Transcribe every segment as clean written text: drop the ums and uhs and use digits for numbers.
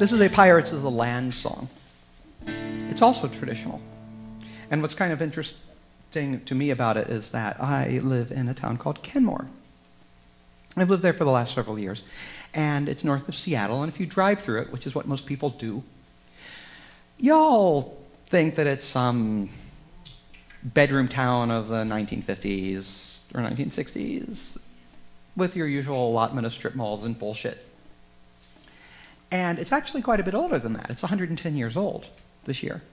This is a Pirates of the Land song. It's also traditional. And what's kind of interesting to me about it is that I live in a town called Kenmore. I've lived there for the last several years. And it's north of Seattle, and if you drive through it, which is what most people do, you'll think that it's some bedroom town of the 1950s or 1960s with your usual allotment of strip malls and bullshit. And it's actually quite a bit older than that. It's 110 years old this year.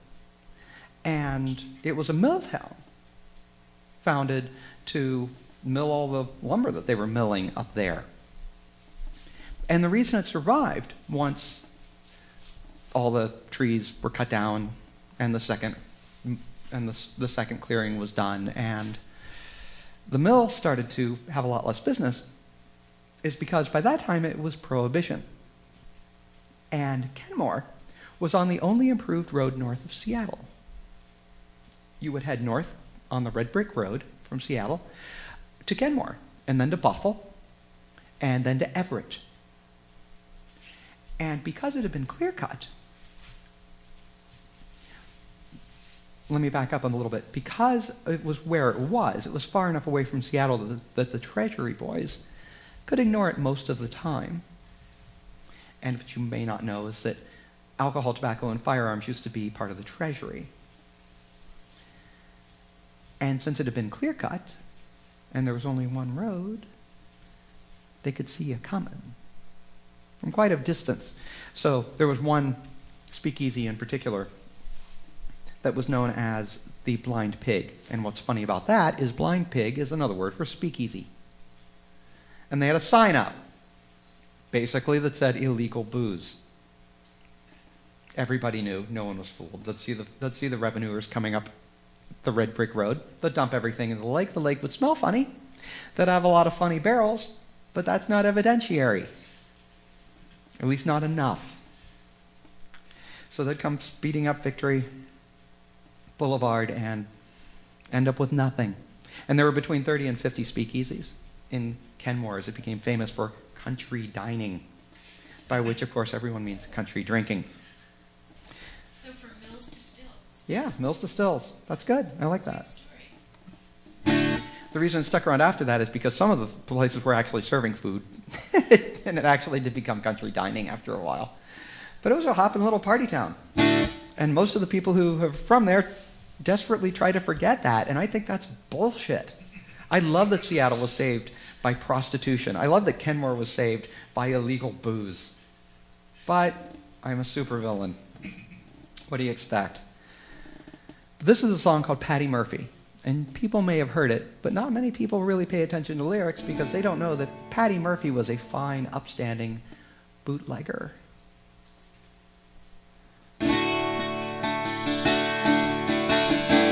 And it was a mill town founded to mill all the lumber that they were milling up there. And the reason it survived once all the trees were cut down and the second clearing was done and the mill started to have a lot less business is because by that time it was Prohibition. And Kenmore was on the only improved road north of Seattle. You would head north on the red brick road from Seattle to Kenmore, and then to Bothell, and then to Everett. And because it had been clear-cut, let me back up a little bit. Because it was where it was far enough away from Seattle that the Treasury boys could ignore it most of the time. And what you may not know is that alcohol, tobacco, and firearms used to be part of the Treasury. And since it had been clear-cut, and there was only one road, they could see you coming from quite a distance. So there was one speakeasy in particular that was known as the Blind Pig. And what's funny about that is blind pig is another word for speakeasy. And they had a sign up, basically, that said illegal booze. Everybody knew, no one was fooled. Let's see the revenuers coming up the red brick road. They'd dump everything in the lake. The lake would smell funny. They'd have a lot of funny barrels, but that's not evidentiary. At least not enough. So they'd come speeding up Victory Boulevard and end up with nothing. And there were between 30 and 50 speakeasies in Kenmore as it became famous for country dining, by which, of course, everyone means country drinking. So from mills to stills. Yeah, mills to stills. That's good. I like that. The reason it stuck around after that is because some of the places were actually serving food. And it actually did become country dining after a while. But it was a hopping little party town. And most of the people who are from there desperately try to forget that. And I think that's bullshit. I love that Seattle was saved by prostitution. I love that Kenmore was saved by illegal booze. But I'm a supervillain. What do you expect? This is a song called Paddy Murphy. And people may have heard it, but not many people really pay attention to lyrics because they don't know that Paddy Murphy was a fine, upstanding bootlegger.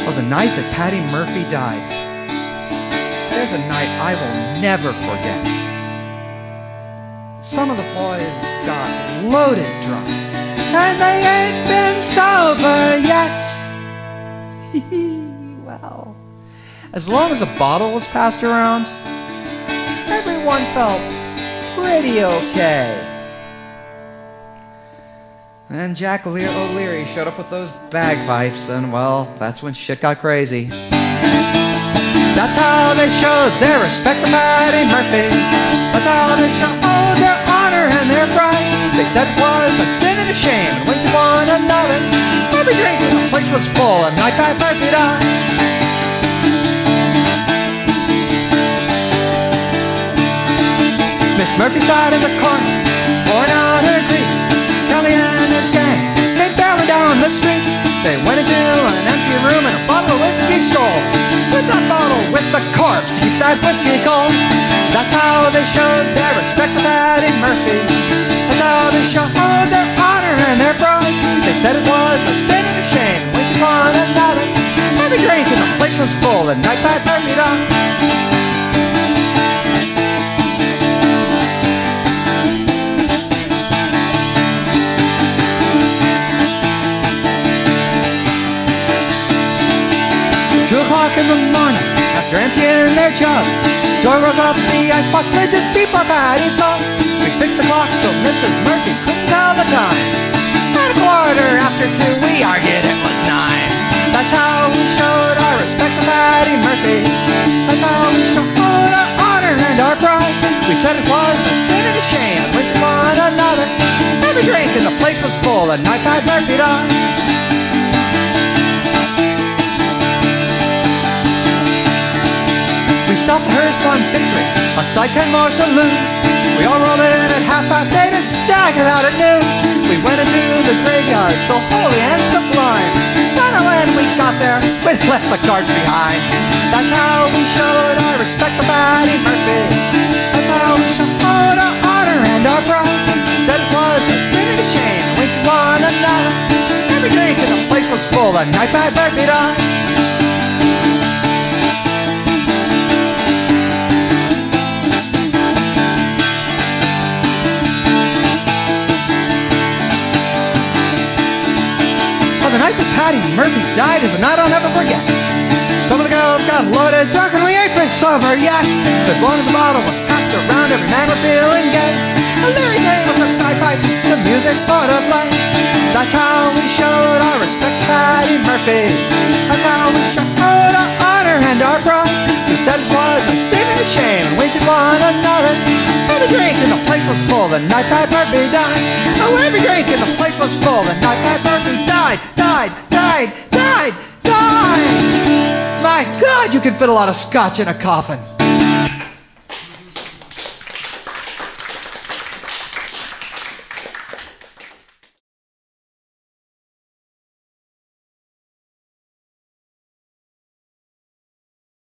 Oh, the night that Paddy Murphy died. There's a night I will never forget. Some of the boys got loaded drunk, and they ain't been sober yet. Well, as long as a bottle was passed around, everyone felt pretty okay. And then Jack O'Leary showed up with those bagpipes, and well, that's when shit got crazy. That's how they showed their respect for Paddy Murphy. That's how they showed their honor and their pride. They said it was a sin and a shame, and went to one another. Every drink in the place was full, and night Paddy Murphy died. Miss Murphy sat in the corner, pouring out her grief. Kelly and his gang came barreling down the street. They went into an empty room and a bottle of whiskey stole. With that bottle, with the corpse to keep that whiskey cold. That's how they showed their respect for Paddy Murphy. That's how they showed their honor and their pride. They said it was a sin and a shame, went upon another. Every drink in the place was full, and night Paddy Murphy died. In the morning, after emptying their jug, Joy rose up the icebox lid to see poor Paddy's mug. We fixed the clock so Mrs. Murphy couldn't tell the time. said it was a sin and a shame, and went to one another. Every drink in the place was full, the night Paddy Murphy died. We stopped the hearse on Victory, on Side Kenmore Saloon. We all rolled in at 8:30 and staggered out at noon. We went into the graveyard, so holy and sublime. But when we got there, we left the cards behind. That's how we showed our respect for Paddy Murphy. That's how we showed our honor and our pride. Said it was a sin and a shame, and went to one another. Every drink in the place was full, the night Paddy Murphy died. The night that Paddy Murphy died is a night I'll never forget. Some of the girls got loaded, drunk, and we ain't been sober yet. As long as the bottle was passed around, every man was feeling gay. A lyric came with a pipe, the music for the play. That's how we showed our respect to Paddy Murphy. That's how we showed our honor and our pride. We said it was a sin and a shame, and we did one another. Every drink in the place was full, the night Paddy Murphy died. Oh, every drink in the place was full, the night Paddy Murphy died. Died. My God, you can fit a lot of scotch in a coffin.